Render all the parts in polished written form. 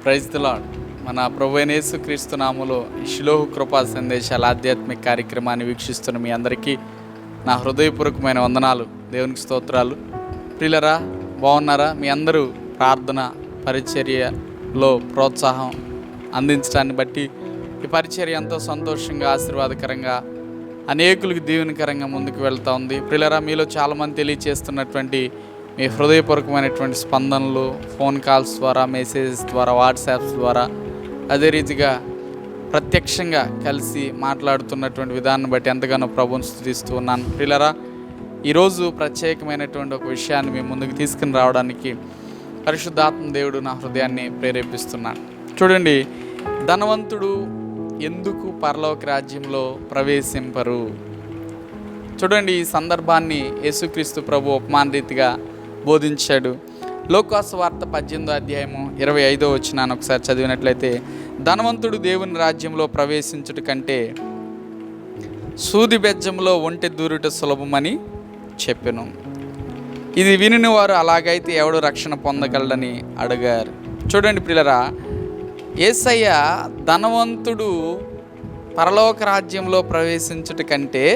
Praise the lord. మన ప్రభు అయిన యేసుక్రీస్తు నామములో షిలోహు కృపా సందేశాల ఆధ్యాత్మిక కార్యక్రమాన్ని వీక్షిస్తున్న మీ అందరికీ నా హృదయపూర్వకమైన వందనాలు, దేవునికి స్తోత్రాలు. ప్రియులరా, బాగున్నారా? మీ అందరూ ప్రార్థన పరిచర్యలో ప్రోత్సాహం అందించడాన్ని బట్టి ఈ పరిచర్య ఎంతో సంతోషంగా, ఆశీర్వాదకరంగా, అనేకులకు దీవెనకరంగా ముందుకు వెళ్తూ ఉంది. ప్రియులరా, మీలో చాలామంది తెలియచేస్తున్నటువంటి మీ హృదయపూర్వకమైనటువంటి స్పందనలు ఫోన్ కాల్స్ ద్వారా, మెసేజెస్ ద్వారా, వాట్సాప్స్ ద్వారా, అదే రీతిగా ప్రత్యక్షంగా కలిసి మాట్లాడుతున్నటువంటి విధానాన్ని బట్టి ఎంతగానో ప్రభువుని స్తుతిస్తూ ఉన్నాను. ప్రియులరా, ఈరోజు ప్రత్యేకమైనటువంటి ఒక విషయాన్ని మీ ముందుకు తీసుకుని రావడానికి పరిశుద్ధాత్మ దేవుడు నా హృదయాన్ని ప్రేరేపిస్తున్నాడు. చూడండి, ధనవంతుడు ఎందుకు పరలోక రాజ్యంలో ప్రవేశింపరు? చూడండి, ఈ సందర్భాన్ని యేసుక్రీస్తు ప్రభు ఉపమాన రీతిగా బోధించాడు. లోకాసు వార్త 18వ అధ్యాయము 25వ వచనాన్ని ఒకసారి చదివినట్లయితే, ధనవంతుడు దేవుని రాజ్యంలో ప్రవేశించుట కంటే సూది బెజ్జంలో ఒంటె దూరుట సులభమని చెప్పెను. ఇది విని వారు, అలాగైతే ఎవడు రక్షణ పొందగలడని అడిగారు. చూడండి ప్రియులరా, యేసయ్య ధనవంతుడు పరలోక రాజ్యంలో ప్రవేశించుట కంటే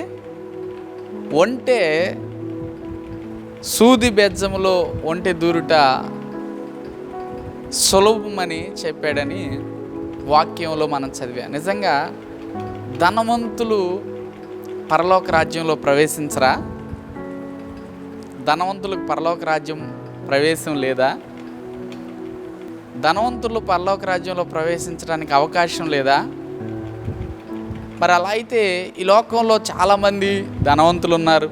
ఒంటె సూది బెజ్జములో ఒంటె దూరుట సులభమని చెప్పాడని వాక్యంలో మనం చదివాం. నిజంగా ధనవంతులు పరలోక రాజ్యంలో ప్రవేశించరా? ధనవంతులకు పరలోక రాజ్యం ప్రవేశం లేదా? ధనవంతులు పరలోక రాజ్యంలో ప్రవేశించడానికి అవకాశం లేదా? మరి అలా అయితే ఈ లోకంలో చాలామంది ధనవంతులు ఉన్నారు,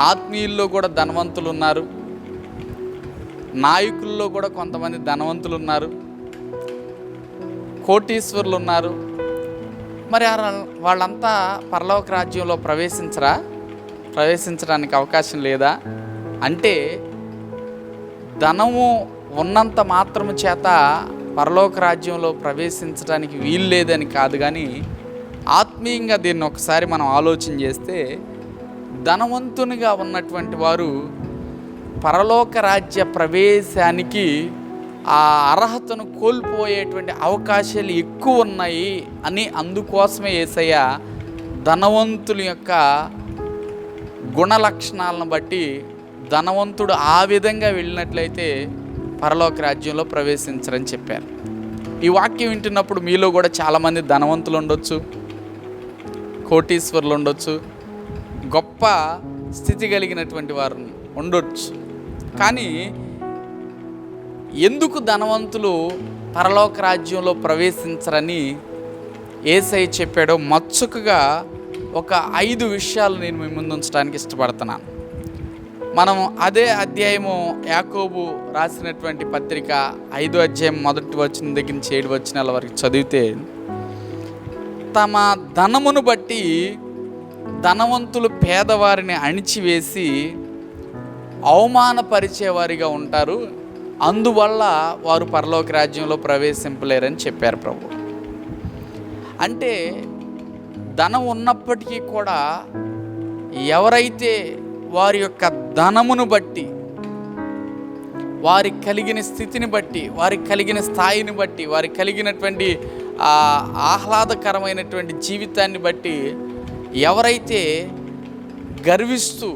ఆత్మీయుల్లో కూడా ధనవంతులు ఉన్నారు, నాయకుల్లో కూడా కొంతమంది ధనవంతులు ఉన్నారు, కోటీశ్వరులు ఉన్నారు. మరి వాళ్ళంతా పరలోక రాజ్యంలో ప్రవేశించడానికి అవకాశం లేదా? అంటే ధనము ఉన్నంత మాత్రము చేత పరలోక రాజ్యంలో ప్రవేశించడానికి వీలు లేదని కాదు, కానీ ఆత్మీయంగా దీన్ని ఒకసారి మనం ఆలోచన చేస్తే, ధనవంతునిగా ఉన్నటువంటి వారు పరలోక రాజ్య ప్రవేశానికి ఆ అర్హతను కోల్పోయేటువంటి అవకాశాలు ఎక్కువ ఉన్నాయి అని, అందుకోసమే యేసయ్య ధనవంతుల యొక్క గుణ లక్షణాలను బట్టి ధనవంతుడు ఆ విధంగా వెళ్ళినట్లయితే పరలోక రాజ్యంలో ప్రవేశించరని చెప్పారు. ఈ వాక్యం వింటున్నప్పుడు మీలో కూడా చాలామంది ధనవంతులు ఉండొచ్చు, కోటీశ్వరులు ఉండొచ్చు, గొప్ప స్థితి కలిగినటువంటి వారు ఉండొచ్చు. కానీ ఎందుకు ధనవంతులు పరలోక రాజ్యంలో ప్రవేశించరని యేసయ్య చెప్పాడో మచ్చుకగా ఒక 5 విషయాలు నేను మీ ముందు ఉంచడానికి ఇష్టపడుతున్నాను. మనం అదే అధ్యాయము, యాకోబు రాసినటువంటి పత్రిక 5వ అధ్యాయం 1వ వచనం దగ్గర నుంచి 7 వచనాల వరకు చదివితే, తమ ధనమును బట్టి ధనవంతులు పేదవారిని అణిచివేసి అవమానపరిచేవారిగా ఉంటారు, అందువల్ల వారు పరలోక రాజ్యంలో ప్రవేశింపలేరని చెప్పారు ప్రభు. అంటే ధనం ఉన్నప్పటికీ కూడా ఎవరైతే వారి యొక్క ధనమును బట్టి, వారికి కలిగిన స్థితిని బట్టి, వారికి కలిగిన స్థాయిని బట్టి, వారికి కలిగినటువంటి ఆహ్లాదకరమైనటువంటి జీవితాన్ని బట్టి ఎవరైతే గర్విస్తూ,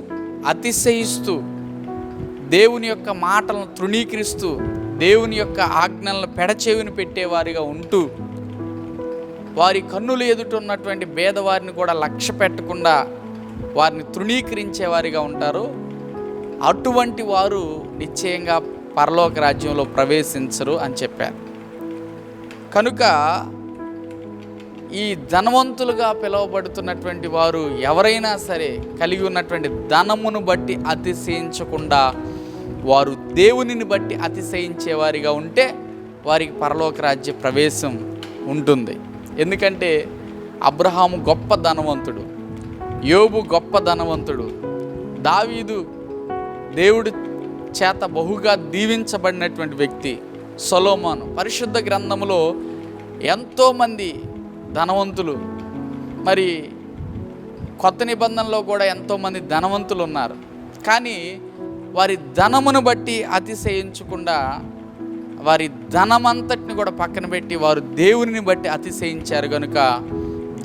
అతిశయిస్తూ, దేవుని యొక్క మాటలను తృణీకరిస్తూ, దేవుని యొక్క ఆజ్ఞలను పెడచెవిని పెట్టేవారిగా ఉంటూ, వారి కన్నులు ఎదుట ఉన్నటువంటి పేదవారిని కూడా లక్ష్య పెట్టకుండా వారిని తృణీకరించేవారిగా ఉంటారు, అటువంటి వారు నిశ్చయంగా పరలోక రాజ్యంలో ప్రవేశించరు అని చెప్పారు. కనుక ఈ ధనవంతులుగా పిలువబడుతున్నటువంటి వారు ఎవరైనా సరే కలిగి ఉన్నటువంటి ధనమును బట్టి అతిశయించకుండా వారు దేవునిని బట్టి అతిశయించేవారిగా ఉంటే వారికి పరలోక రాజ్య ప్రవేశం ఉంటుంది. ఎందుకంటే అబ్రహాము గొప్ప ధనవంతుడు, యోబు గొప్ప ధనవంతుడు, దావీదు దేవుడి చేత బహుగా దీవించబడినటువంటి వ్యక్తి, సొలొమోను. పరిశుద్ధ గ్రంథములో ఎంతోమంది ధనవంతులు, మరి కొత్త నిబంధనలో కూడా ఎంతోమంది ధనవంతులు ఉన్నారు. కానీ వారి ధనమును బట్టి అతిశయించకుండా వారి ధనమంతటిని కూడా పక్కన పెట్టి వారు దేవుని బట్టి అతిశయించారు కనుక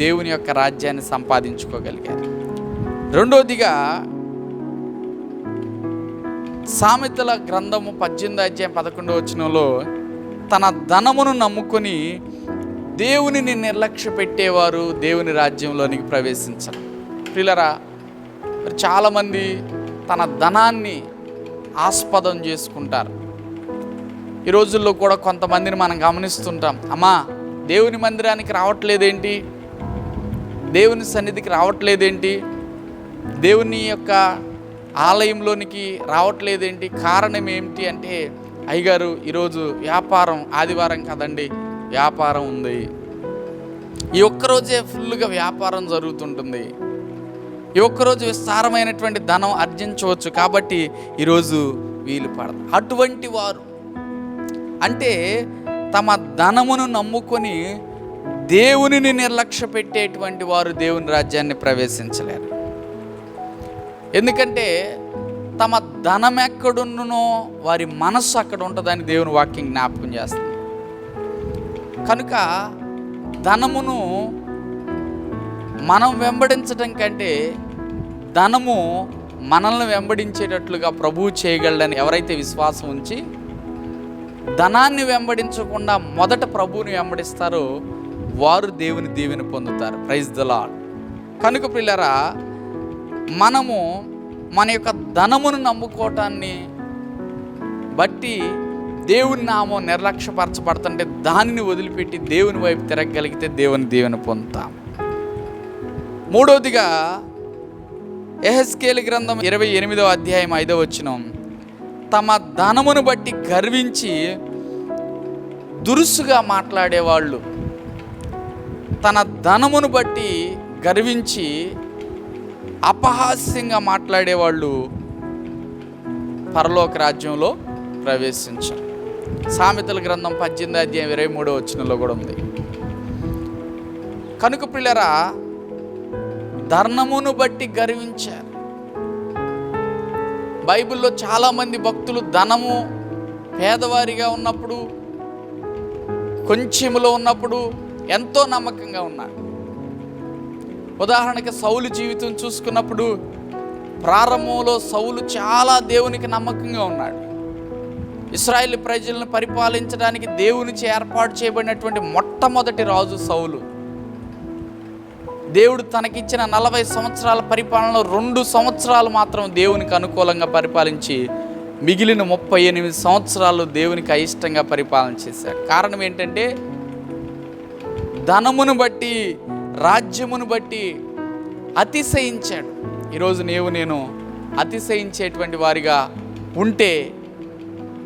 దేవుని యొక్క రాజ్యాన్ని సంపాదించుకోగలిగారు. రెండోదిగా సామెతల గ్రంథము 18:11 తన ధనమును నమ్ముకొని దేవునిని నిర్లక్ష్య పెట్టేవారు దేవుని రాజ్యంలోనికి ప్రవేశించరు. ప్రియులారా, చాలామంది తన ధనాన్ని ఆస్పదం చేసుకుంటారు. ఈ రోజుల్లో కూడా కొంతమందిని మనం గమనిస్తుంటాం. అమ్మా, దేవుని మందిరానికి రావట్లేదేంటి, దేవుని సన్నిధికి రావట్లేదేంటి, దేవుని యొక్క ఆలయంలోనికి రావట్లేదేంటి, కారణం ఏమిటి అంటే, అయ్యగారు ఈరోజు వ్యాపారం, ఆదివారం కదండి, వ్యాపారం ఉంది, ఈ ఒక్కరోజే ఫుల్గా వ్యాపారం జరుగుతుంటుంది, ఈ ఒక్కరోజు విస్తారమైనటువంటి ధనం ఆర్జించవచ్చు కాబట్టి ఈరోజు వీలు పడదు. అటువంటి వారు అంటే తమ ధనమును నమ్ముకొని దేవునిని నిర్లక్ష్య పెట్టేటువంటి వారు దేవుని రాజ్యాన్ని ప్రవేశించలేరు. ఎందుకంటే తమ ధనం ఎక్కడున్నో వారి మనస్సు అక్కడ ఉంటుందని దేవుని వాక్యం జ్ఞాపకం చేస్తుంది. కనుక ధనమును మనం వెంబడించడం కంటే ధనము మనల్ని వెంబడించేటట్లుగా ప్రభువు చేయగలడని ఎవరైతే విశ్వాసం ఉంచి ధనాన్ని వెంబడించకుండా మొదట ప్రభువుని వెంబడిస్తారో వారు దేవుని దీవెన పొందుతారు. Praise the lord. కనుక ప్రియులారా, మనము మన యొక్క ధనమును నమ్ముకోవటాన్ని బట్టి దేవుని నామం నిర్లక్ష్యపరచబడుతుంటే దానిని వదిలిపెట్టి దేవుని వైపు తిరగగలిగితే దేవుని దీవెన పొందుతాం. మూడవదిగా యెహెజ్కేలు గ్రంథం 28:5 తమ ధనమును బట్టి గర్వించి దురుసుగా మాట్లాడేవాళ్ళు, తన ధనమును బట్టి గర్వించి అపహాస్యంగా మాట్లాడేవాళ్ళు పరలోక రాజ్యంలో ప్రవేశించారు. సామెతల గ్రంథం 18:23 కూడా ఉంది. కనుక ప్రియులారా, ధనమును బట్టి గర్వించారు. బైబిల్లో చాలామంది భక్తులు ధనము పేదవారిగా ఉన్నప్పుడు, కొంచెములో ఉన్నప్పుడు ఎంతో నమ్మకంగా ఉన్నారు. ఉదాహరణకి సౌలు జీవితం చూసుకున్నప్పుడు ప్రారంభంలో సౌలు చాలా దేవునికి నమ్మకంగా ఉన్నాడు. ఇశ్రాయేలు ప్రజలను పరిపాలించడానికి దేవునిచే ఏర్పాటు చేయబడినటువంటి మొట్టమొదటి రాజు సౌలు. దేవుడు తనకిచ్చిన 40 సంవత్సరాల పరిపాలనలో 2 సంవత్సరాలు మాత్రం దేవునికి అనుకూలంగా పరిపాలించి మిగిలిన 38 సంవత్సరాలు దేవునికి అయిష్టంగా పరిపాలన చేశాడు. కారణం ఏంటంటే ధనమును బట్టి, రాజ్యమును బట్టి అతిశయించాడు. ఈరోజు నేను అతిశయించేటువంటి వారిగా ఉంటే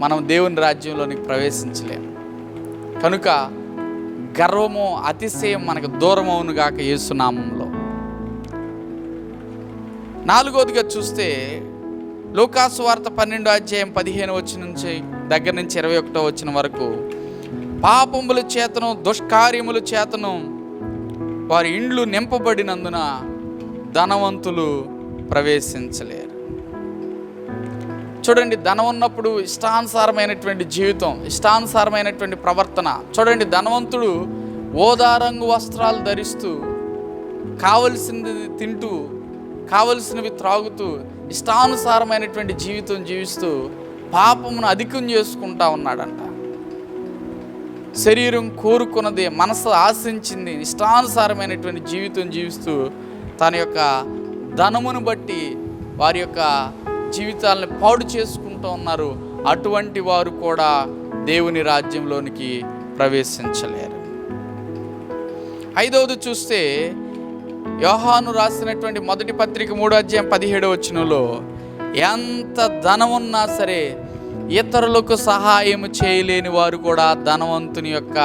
మనం దేవుని రాజ్యంలోనికి ప్రవేశించలేము. కనుక గర్వము, అతిశయం మనకు దూరమవును గాక యేసు నామములో. నాలుగోదిగా చూస్తే లూకాసు వార్త 12:15 దగ్గర నుంచి 21 వరకు పాపముల చేతను దుష్కార్యముల చేతను వారి ఇండ్లు నింపబడినందున ధనవంతులు ప్రవేశించలేరు. చూడండి, ధనం ఉన్నప్పుడు ఇష్టానుసారమైనటువంటి జీవితం, ఇష్టానుసారమైనటువంటి ప్రవర్తన. చూడండి, ధనవంతుడు ఓదారంగు వస్త్రాలు ధరిస్తూ, కావలసింది తింటూ, కావలసినవి త్రాగుతూ, ఇష్టానుసారమైనటువంటి జీవితం జీవిస్తూ పాపమును అధికం చేసుకుంటా ఉన్నాడంట. శరీరం కోరుకున్నదే, మనసు ఆశించింది, ఇష్టానుసారమైనటువంటి జీవితం జీవిస్తూ తన యొక్క ధనమును బట్టి వారి యొక్క జీవితాలను పాడు చేసుకుంటూ ఉన్నారు. అటువంటి వారు కూడా దేవుని రాజ్యంలోనికి ప్రవేశించలేరు. ఐదవది చూస్తే యోహాను రాసినటువంటి మొదటి పత్రిక 3:17 ఎంత ధనమున్నా సరే ఇతరులకు సహాయం చేయలేని వారు కూడా ధనవంతుని యొక్క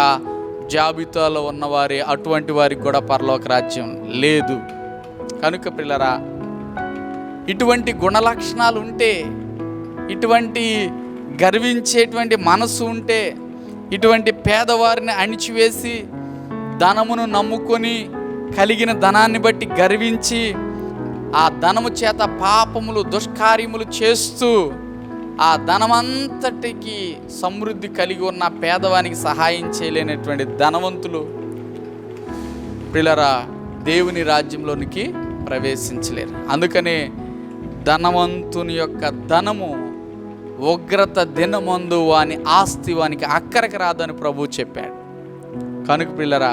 జాబితాలో ఉన్నవారే. అటువంటి వారికి కూడా పరలోక రాజ్యం లేదు. కనుక ప్రియులారా, ఇటువంటి గుణలక్షణాలు ఉంటే, ఇటువంటి గర్వించేటువంటి మనసు ఉంటే, ఇటువంటి పేదవారిని అణిచివేసి ధనమును నమ్ముకొని కలిగిన ధనాన్ని బట్టి గర్వించి ఆ ధనము చేత పాపములు, దుష్కార్యములు చేస్తూ ఆ ధనమంతటికి సమృద్ధి కలిగి ఉన్న పేదవానికి సహాయం చేయలేనటువంటి ధనవంతులు ప్రియులారా దేవుని రాజ్యంలోనికి ప్రవేశించలేరు. అందుకనే ధనవంతుని యొక్క ధనము ఉగ్రత దినమందు వాని ఆస్తి వానికి అక్కరకు రాదని ప్రభువు చెప్పాడు. కనుక ప్రియులారా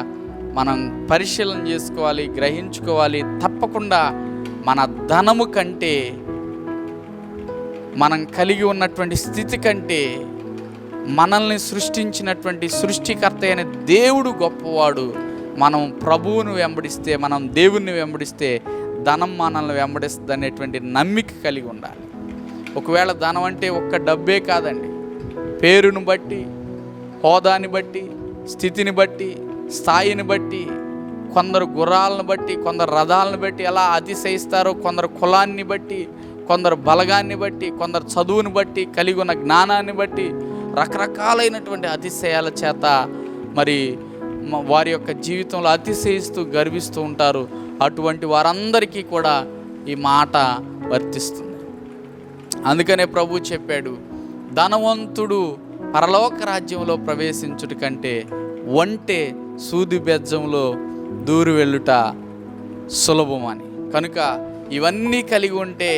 మనం పరిశీలన చేసుకోవాలి, గ్రహించుకోవాలి. తప్పకుండా మన ధనము కంటే, మనం కలిగి ఉన్నటువంటి స్థితి కంటే, మనల్ని సృష్టించినటువంటి సృష్టికర్త అయిన దేవుడు గొప్పవాడు. మనం ప్రభువును వెంబడిస్తే, మనం దేవుణ్ణి వెంబడిస్తే ధనం మనల్ని వెంబడిస్తుంది అనేటువంటి నమ్మిక కలిగి ఉండాలి. ఒకవేళ ధనం అంటే ఒక్క డబ్బే కాదండి, పేరును బట్టి, హోదాని బట్టి, స్థితిని బట్టి, స్థాయిని బట్టి, కొందరు గుర్రాలను బట్టి, కొందరు రథాలను బట్టి ఎలా అతిశయిస్తారో, కొందరు కులాన్ని బట్టి, కొందరు బలగాన్ని బట్టి, కొందరు చదువుని బట్టి, కలిగి ఉన్న జ్ఞానాన్ని బట్టి రకరకాలైనటువంటి అతిశయాల చేత మరి వారి యొక్క జీవితంలో అతిశయిస్తూ గర్విస్తూ ఉంటారు. అటువంటి వారందరికీ కూడా ఈ మాట వర్తిస్తుంది. అందుకనే ప్రభు చెప్పాడు, ధనవంతుడు పరలోక రాజ్యంలో ప్రవేశించుట కంటే ఒంటె సూది బెజ్జంలో దూరి వెళ్ళుట సులభమని. కనుక ఇవన్నీ కలిగి ఉంటే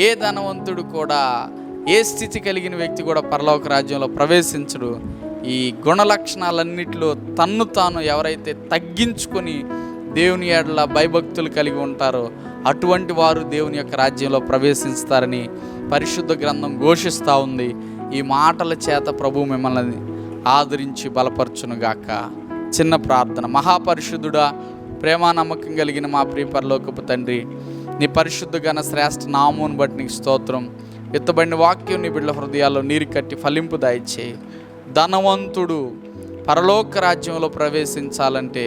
ఏ ధనవంతుడు కూడా, ఏ స్థితి కలిగిన వ్యక్తి కూడా పరలోక రాజ్యంలో ప్రవేశించడు. ఈ గుణలక్షణాలన్నిటిలో తన్ను తాను ఎవరైతే తగ్గించుకొని దేవుని ఎడల భయభక్తులు కలిగి ఉంటారో అటువంటి వారు దేవుని యొక్క రాజ్యంలో ప్రవేశిస్తారని పరిశుద్ధ గ్రంథం ఘోషిస్తూ ఉంది. ఈ మాటల చేత ప్రభు మిమ్మల్ని ఆదరించి బలపరచునుగాక. చిన్న ప్రార్థన. మహాపరిశుద్ధుడా, ప్రేమ నమ్మకం కలిగిన మా ప్రియ పరలోకపు తండ్రి, నీ పరిశుద్ధ ఘన శ్రేష్ఠ నామమును బట్టి నీకు స్తోత్రం. ఎత్తబడిన వాక్యం నీ బిడ్డల హృదయాల్లో నీరు కట్టి ఫలింపు దయచేయి. ధనవంతుడు పరలోక రాజ్యంలో ప్రవేశించాలంటే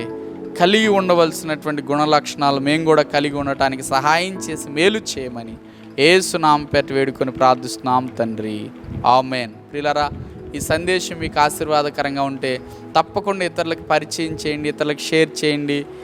కలిగి ఉండవలసినటువంటి గుణలక్షణాలు మేము కూడా కలిగి ఉండటానికి సహాయం చేసి మేలు చేయమని యేసు నామమున పేరిట వేడుకొని ప్రార్థిస్తున్నాం తండ్రి, ఆమేన్. ప్రియులారా, ఈ సందేశం మీకు ఆశీర్వాదకరంగా ఉంటే తప్పకుండా ఇతరులకు పరిచయం చేయండి, ఇతరులకు షేర్ చేయండి.